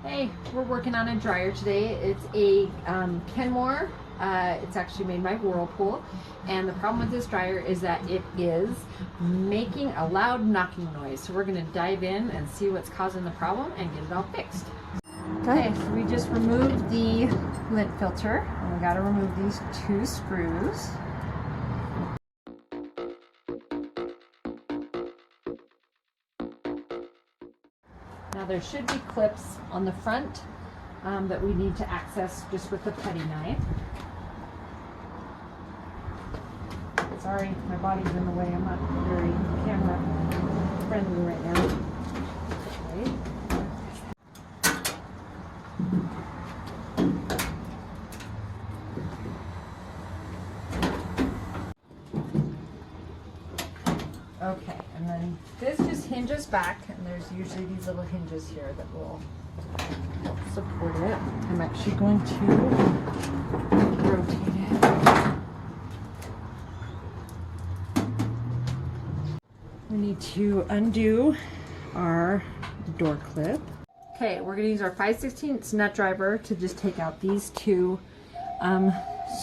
Hey, we're working on a dryer today. It's a Kenmore. It's actually made by Whirlpool. And the problem with this dryer is that it is making a loud knocking noise. So we're going to dive in and see what's causing the problem and get it all fixed. Okay, so we just removed the lint filter. And we got to remove these two screws. Now there should be clips on the front that we need to access just with the putty knife. Sorry, my body's in the way. I'm not very camera friendly right now. Okay, and then this just hinges back, and there's usually these little hinges here that will support it. I'm actually going to rotate it. We need to undo our door clip. Okay, we're going to use our 5/16 nut driver to just take out these two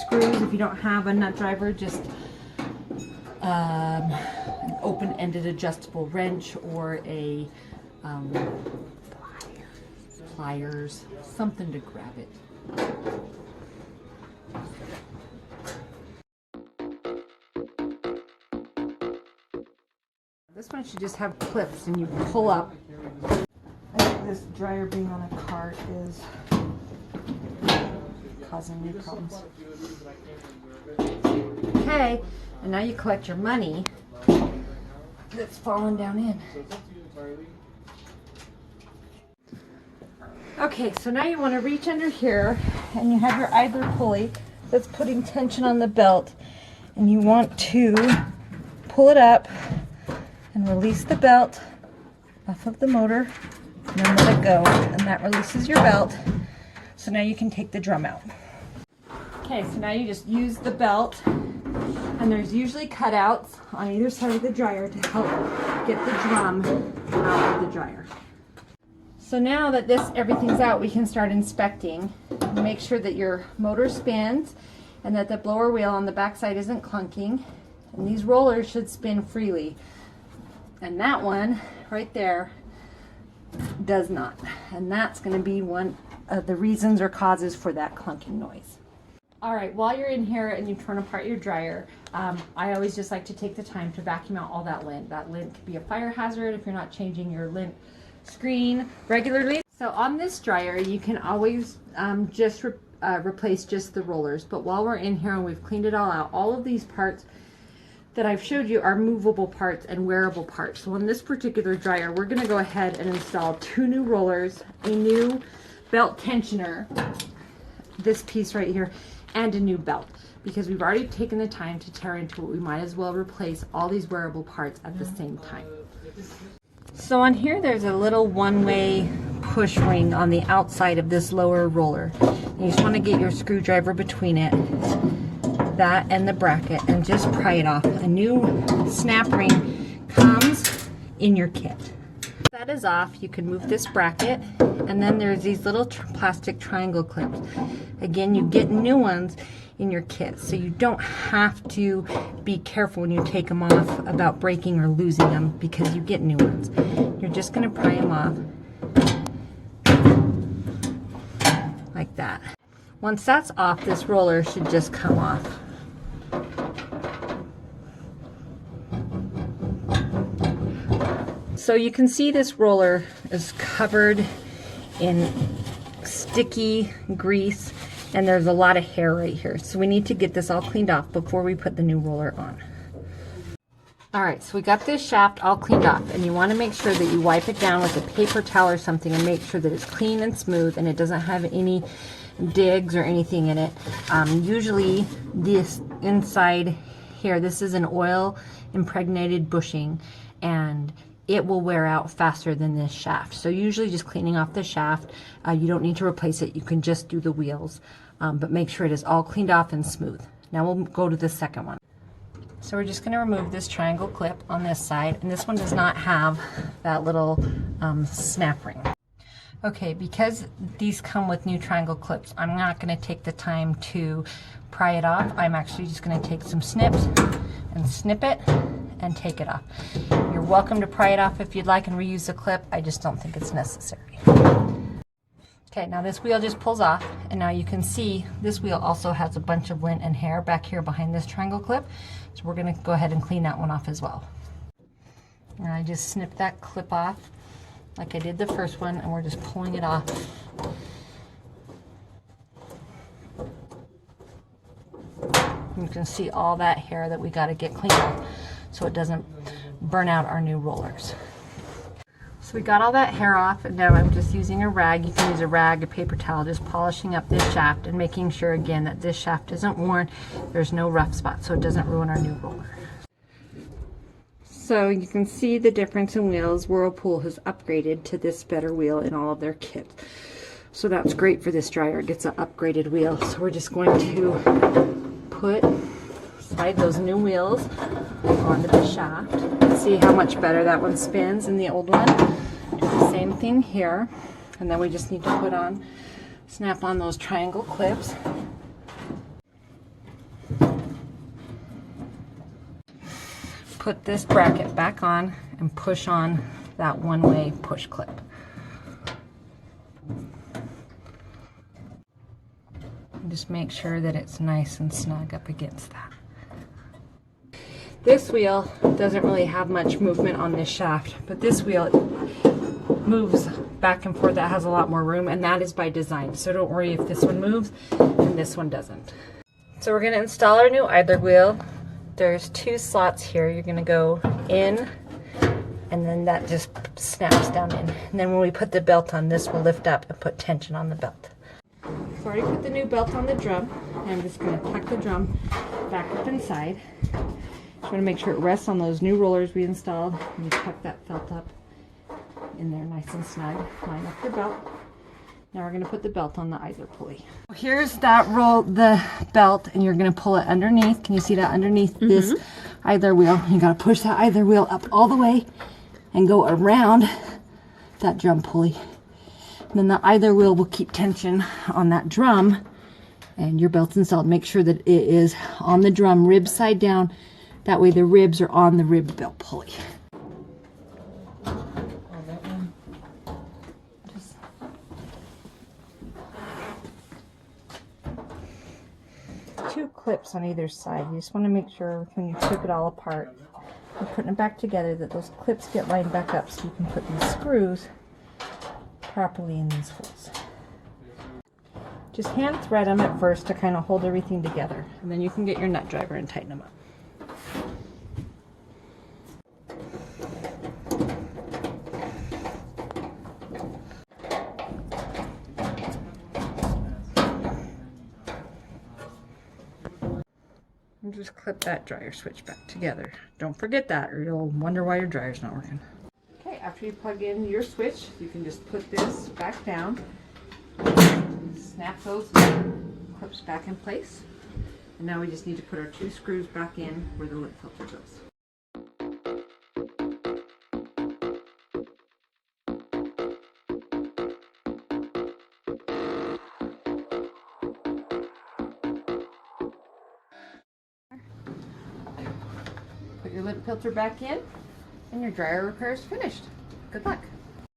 screws. If you don't have a nut driver, just an open-ended adjustable wrench or a pliers, something to grab it. This one should just have clips and you pull up. I think this dryer being on a cart is causing me problems. Okay, and now you collect your money that's fallen down in. Okay, so now you want to reach under here and you have your idler pulley that's putting tension on the belt, and you want to pull it up and release the belt off of the motor and then let it go, and that releases your belt. So now you can take the drum out. Okay, so now you just use the belt, and there's usually cutouts on either side of the dryer to help get the drum out of the dryer. So now that everything's out, we can start inspecting. Make sure that your motor spins and that the blower wheel on the back side isn't clunking, and these rollers should spin freely. And that one right there does not, and that's going to be one of the reasons or causes for that clunking noise. Alright, while you're in here and you've torn apart your dryer, I always just like to take the time to vacuum out all that lint. That lint could be a fire hazard if you're not changing your lint screen regularly. So on this dryer you can always just replace just the rollers, but while we're in here and we've cleaned it all out, all of these parts that I've showed you are movable parts and wearable parts. So on this particular dryer, we're going to go ahead and install two new rollers, a new belt tensioner, this piece right here, and a new belt, because we've already taken the time to tear into it. We might as well replace all these wearable parts at the same time. So on here there's a little one-way push ring on the outside of this lower roller. You just want to get your screwdriver between it, that and the bracket, and just pry it off. A new snap ring comes in your kit. If that is off, you can move this bracket, and then there's these little plastic triangle clips. Again, you get new ones in your kit, so you don't have to be careful when you take them off about breaking or losing them, because you get new ones. You're just going to pry them off like that. Once that's off, this roller should just come off. So you can see this roller is covered in sticky grease, and there's a lot of hair right here. So we need to get this all cleaned off before we put the new roller on. Alright, so we got this shaft all cleaned off, and you want to make sure that you wipe it down with a paper towel or something and make sure that it's clean and smooth and it doesn't have any digs or anything in it. Usually this inside here, this is an oil impregnated bushing, and it will wear out faster than this shaft. So usually just cleaning off the shaft, you don't need to replace it, you can just do the wheels, but make sure it is all cleaned off and smooth. Now we'll go to the second one. So we're just going to remove this triangle clip on this side, and this one does not have that little snap ring. Okay, because these come with new triangle clips, I'm not going to take the time to pry it off. I'm actually just going to take some snips and snip it and take it off. You're welcome to pry it off if you'd like and reuse the clip. I just don't think it's necessary. Okay, now this wheel just pulls off, and now you can see this wheel also has a bunch of lint and hair back here behind this triangle clip. So we're going to go ahead and clean that one off as well. And I just snipped that clip off like I did the first one, and we're just pulling it off. You can see all that hair that we got to get cleaned off so it doesn't burn out our new rollers. So we got all that hair off, and now I'm just using a rag. You can use a rag, a paper towel, just polishing up this shaft and making sure again that this shaft isn't worn. There's no rough spots so it doesn't ruin our new roller. So you can see the difference in wheels. Whirlpool has upgraded to this better wheel in all of their kits. So that's great for this dryer. It gets an upgraded wheel. So we're just going to slide those new wheels onto the shaft. See how much better that one spins than the old one. Do the same thing here. And then we just need to snap on those triangle clips. Put this bracket back on and push on that one-way push clip. And just make sure that it's nice and snug up against that. This wheel doesn't really have much movement on this shaft, but this wheel moves back and forth. That has a lot more room, and that is by design. So don't worry if this one moves and this one doesn't. So we're going to install our new idler wheel. There's 2 slots here. You're going to go in, and then that just snaps down in. And then when we put the belt on, this will lift up and put tension on the belt. So I already put the new belt on the drum, and I'm just going to tuck the drum back up inside. Just want to make sure it rests on those new rollers we installed. And you tuck that felt up in there nice and snug. Line up your belt. Now we're going to put the belt on the idler pulley. Here's the belt, and you're going to pull it underneath. Can you see that underneath this idler wheel? You got to push that idler wheel up all the way and go around that drum pulley. And then the idler wheel will keep tension on that drum, and your belt's installed. Make sure that it is on the drum, rib side down. That way the ribs are on the rib belt pulley. Two clips on either side. You just want to make sure when you took it all apart and putting it back together that those clips get lined back up so you can put these screws properly in these holes. Just hand thread them at first to kind of hold everything together, and then you can get your nut driver and tighten them up. And just clip that dryer switch back together. Don't forget that, or you'll wonder why your dryer's not working. Okay, after you plug in your switch, you can just put this back down, snap those clips back in place, and now we just need to put our 2 screws back in where the lint filter goes. Put your lint filter back in, and your dryer repair is finished. Good luck.